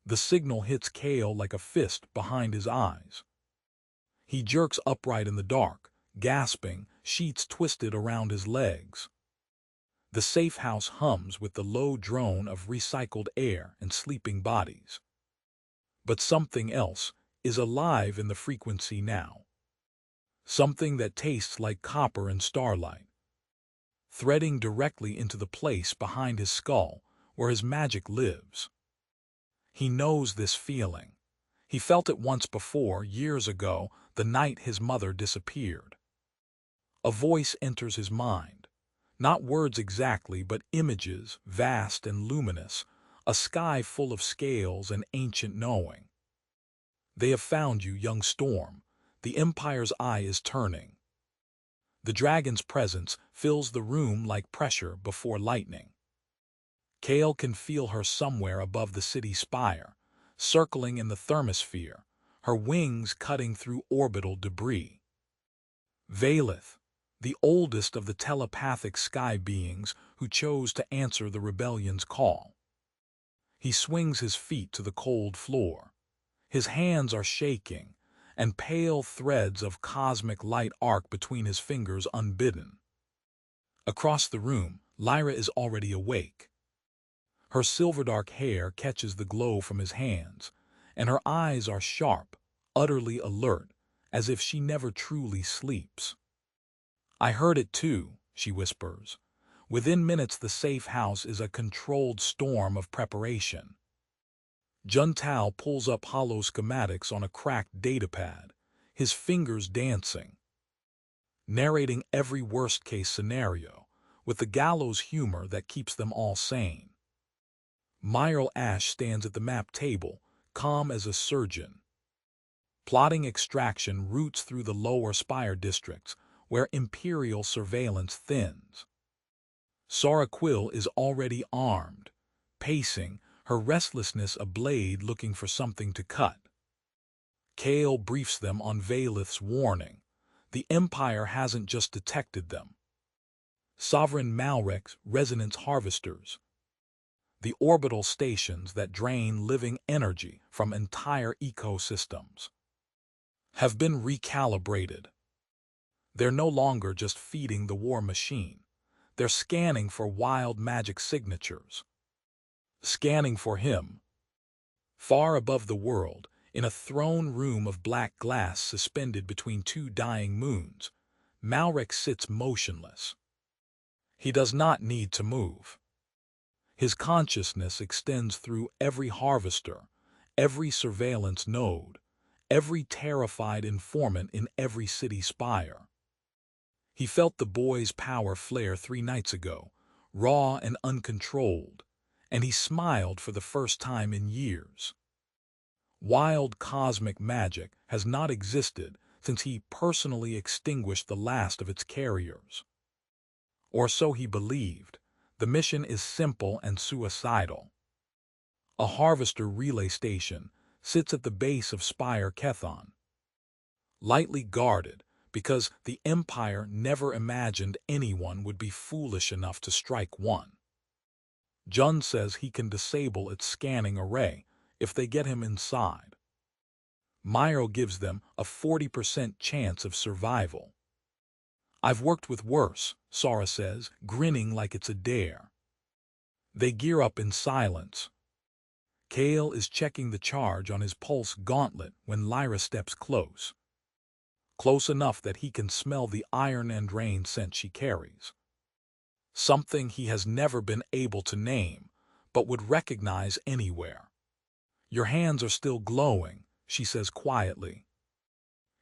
The signal hits Cael like a fist behind his eyes. He jerks upright in the dark, gasping, sheets twisted around his legs. The safe house hums with the low drone of recycled air and sleeping bodies. But something else is alive in the frequency now. Something that tastes like copper and starlight, threading directly into the place behind his skull where his magic lives. He knows this feeling. He felt it once before, years ago, the night his mother disappeared. A voice enters his mind. Not words exactly, but images, vast and luminous, a sky full of scales and ancient knowing. They have found you, young storm. The Empire's eye is turning. The dragon's presence fills the room like pressure before lightning. Cael can feel her somewhere above the city spire, circling in the thermosphere, her wings cutting through orbital debris. Valeth, the oldest of the telepathic sky beings who chose to answer the rebellion's call. He swings his feet to the cold floor. His hands are shaking, and pale threads of cosmic light arc between his fingers unbidden. Across the room, Lyra is already awake. Her silver-dark hair catches the glow from his hands, and her eyes are sharp, utterly alert, as if she never truly sleeps. "I heard it too," she whispers. Within minutes the safe house is a controlled storm of preparation. Juntal pulls up hollow schematics on a cracked datapad, his fingers dancing, narrating every worst-case scenario, with the gallows humor that keeps them all sane. Myril Ash stands at the map table, calm as a surgeon. Plotting extraction routes through the lower spire districts, where Imperial surveillance thins. Sara Quill is already armed, pacing, her restlessness a blade looking for something to cut. Cael briefs them on Valeth's warning. The Empire hasn't just detected them. Sovereign Malrek's resonance harvesters, the orbital stations that drain living energy from entire ecosystems, have been recalibrated. They're no longer just feeding the war machine. They're scanning for wild magic signatures. Scanning for him. Far above the world, in a throne room of black glass suspended between two dying moons, Malrek sits motionless. He does not need to move. His consciousness extends through every harvester, every surveillance node, every terrified informant in every city spire. He felt the boy's power flare 3 nights ago, raw and uncontrolled, and he smiled for the first time in years. Wild cosmic magic has not existed since he personally extinguished the last of its carriers. Or so he believed. The mission is simple and suicidal. A harvester relay station sits at the base of Spire Kethon, lightly guarded because the Empire never imagined anyone would be foolish enough to strike one. Jun says he can disable its scanning array if they get him inside. Myril gives them a 40% chance of survival. "I've worked with worse," Sara says, grinning like it's a dare. They gear up in silence. Cael is checking the charge on his pulse gauntlet when Lyra steps close. Close enough that he can smell the iron and rain scent she carries. Something he has never been able to name, but would recognize anywhere. "Your hands are still glowing," she says quietly.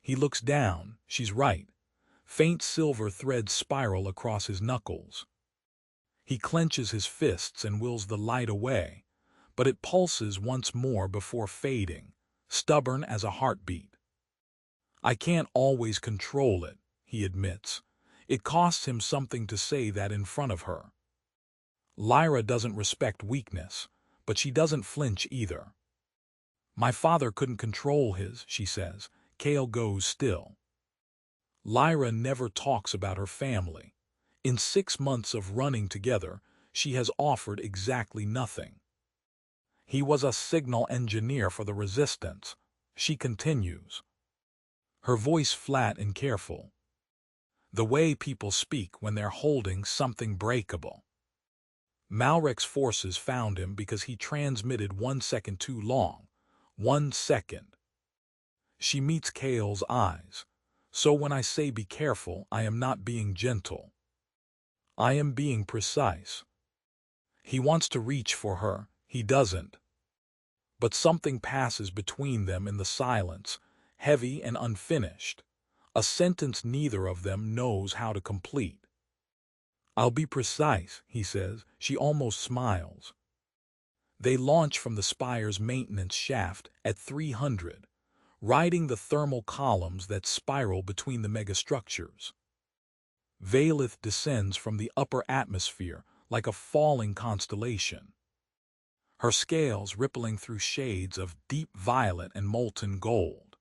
He looks down. She's right. Faint silver threads spiral across his knuckles. He clenches his fists and wills the light away, but it pulses once more before fading, stubborn as a heartbeat. "I can't always control it," he admits. It costs him something to say that in front of her. Lyra doesn't respect weakness, but she doesn't flinch either. "My father couldn't control his," she says. Cael goes still. Lyra never talks about her family. In 6 months of running together, she has offered exactly nothing. He was a signal engineer for the resistance, she continues, her voice flat and careful. The way people speak when they're holding something breakable. Malrek's forces found him because he transmitted 1 second too long. 1 second. She meets Cael's eyes. So when I say be careful, I am not being gentle. I am being precise. He wants to reach for her, he doesn't. But something passes between them in the silence, heavy and unfinished, a sentence neither of them knows how to complete. I'll be precise, he says. She almost smiles. They launch from the spire's maintenance shaft at 300, riding the thermal columns that spiral between the megastructures. Valeth descends from the upper atmosphere like a falling constellation, her scales rippling through shades of deep violet and molten gold.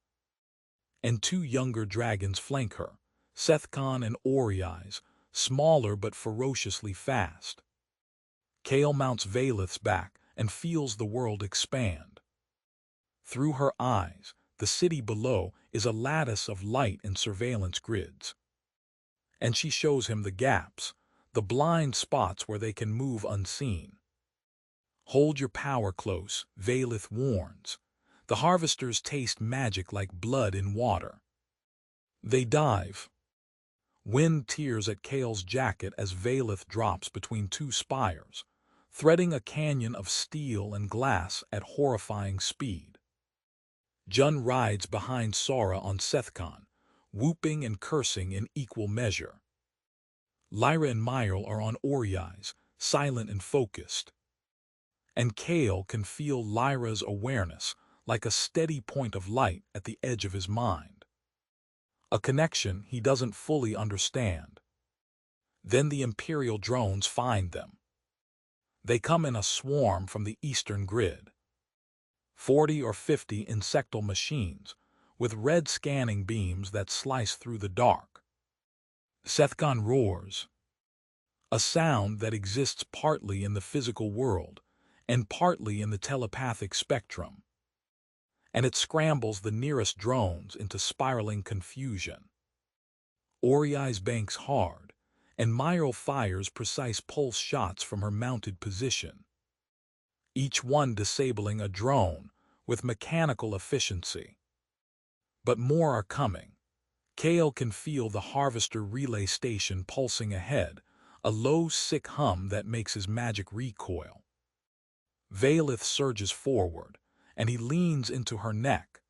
And 2 younger dragons flank her, Sethkon and Oreis, smaller but ferociously fast. Cael mounts Valeth's back and feels the world expand. Through her eyes, the city below is a lattice of light and surveillance grids. And she shows him the gaps, the blind spots where they can move unseen. Hold your power close, Valeth warns. The harvesters taste magic like blood in water. They dive. Wind tears at Cael's jacket as Valeth drops between 2 spires, threading a canyon of steel and glass at horrifying speed. Jun rides behind Sora on Sethkon, whooping and cursing in equal measure. Lyra and Myril are on Oreis, silent and focused. And Cael can feel Lyra's awareness like a steady point of light at the edge of his mind. A connection he doesn't fully understand. Then the Imperial drones find them. They come in a swarm from the eastern grid. 40 or 50 insectal machines, with red scanning beams that slice through the dark. Sethkon roars. A sound that exists partly in the physical world, and partly in the telepathic spectrum. And it scrambles the nearest drones into spiraling confusion. Oreis banks hard, and Myril fires precise pulse shots from her mounted position, each one disabling a drone with mechanical efficiency. But more are coming. Cael can feel the harvester relay station pulsing ahead, a low, sick hum that makes his magic recoil. Valeth surges forward, and he leans into her neck,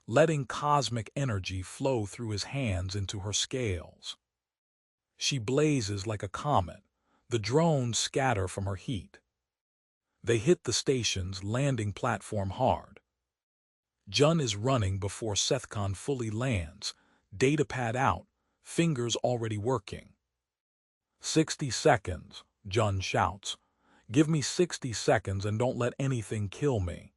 letting cosmic energy flow through his hands into her scales. She blazes like a comet. The drones scatter from her heat. They hit the station's landing platform hard. Jun is running before Sethkon fully lands, datapad out, fingers already working. 60 seconds, Jun shouts. Give me 60 seconds and don't let anything kill me.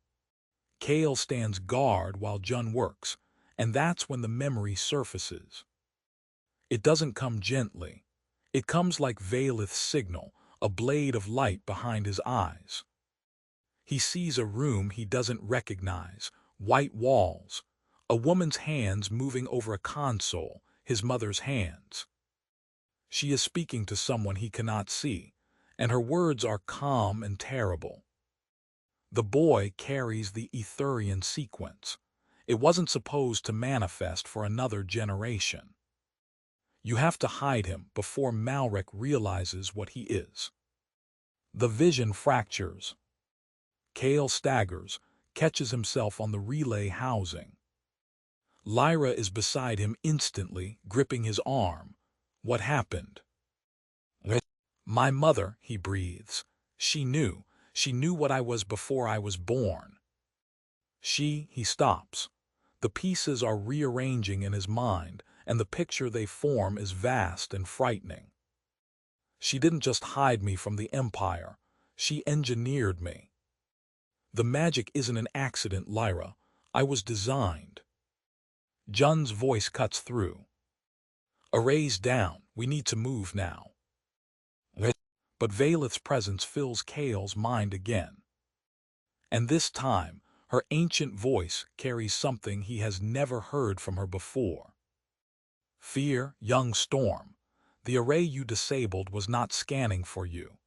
Cael stands guard while Jun works, and that's when the memory surfaces. It doesn't come gently. It comes like Valeth's signal, a blade of light behind his eyes. He sees a room he doesn't recognize, white walls, a woman's hands moving over a console, his mother's hands. She is speaking to someone he cannot see, and her words are calm and terrible. The boy carries the Aetherion sequence. It wasn't supposed to manifest for another generation. You have to hide him before Malrek realizes what he is. The vision fractures. Cael staggers, catches himself on the relay housing. Lyra is beside him instantly, gripping his arm. What happened? My mother, he breathes. She knew what I was before I was born. He stops. The pieces are rearranging in his mind, and the picture they form is vast and frightening. She didn't just hide me from the Empire. She engineered me. The magic isn't an accident, Lyra. I was designed. Jun's voice cuts through. Arrays down. We need to move now. But Valeth's presence fills Cael's mind again. And this time, her ancient voice carries something he has never heard from her before. Fear, young storm. The array you disabled was not scanning for you.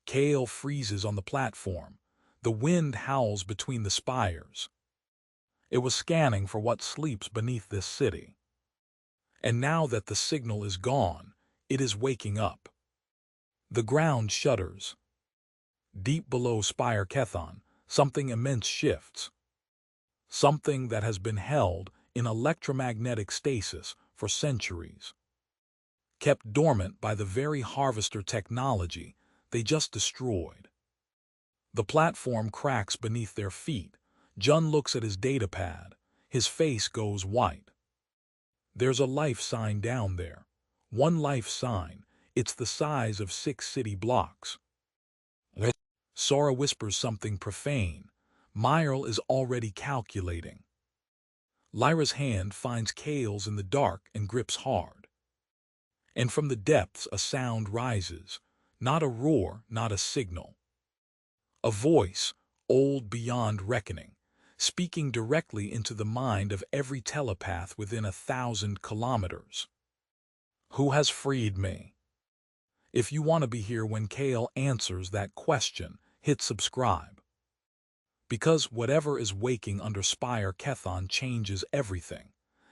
Cael freezes on the platform. The wind howls between the spires. It was scanning for what sleeps beneath this city. And now that the signal is gone, it is waking up. The ground shudders. Deep below Spire Kethon, something immense shifts. Something that has been held in electromagnetic stasis for centuries. Kept dormant by the very harvester technology they just destroyed. The platform cracks beneath their feet. Jun looks at his datapad. His face goes white. There's a life sign down there. One life sign. It's the size of 6 city blocks. Sora whispers something profane. Myrl is already calculating. Lyra's hand finds Cael's in the dark and grips hard. And from the depths a sound rises. Not a roar, not a signal. A voice, old beyond reckoning, speaking directly into the mind of every telepath within 1,000 kilometers. Who has freed me? If you want to be here when Cael answers that question, hit subscribe. Because whatever is waking under Spire Kethon changes everything,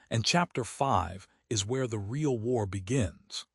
and Chapter 5 is where the real war begins.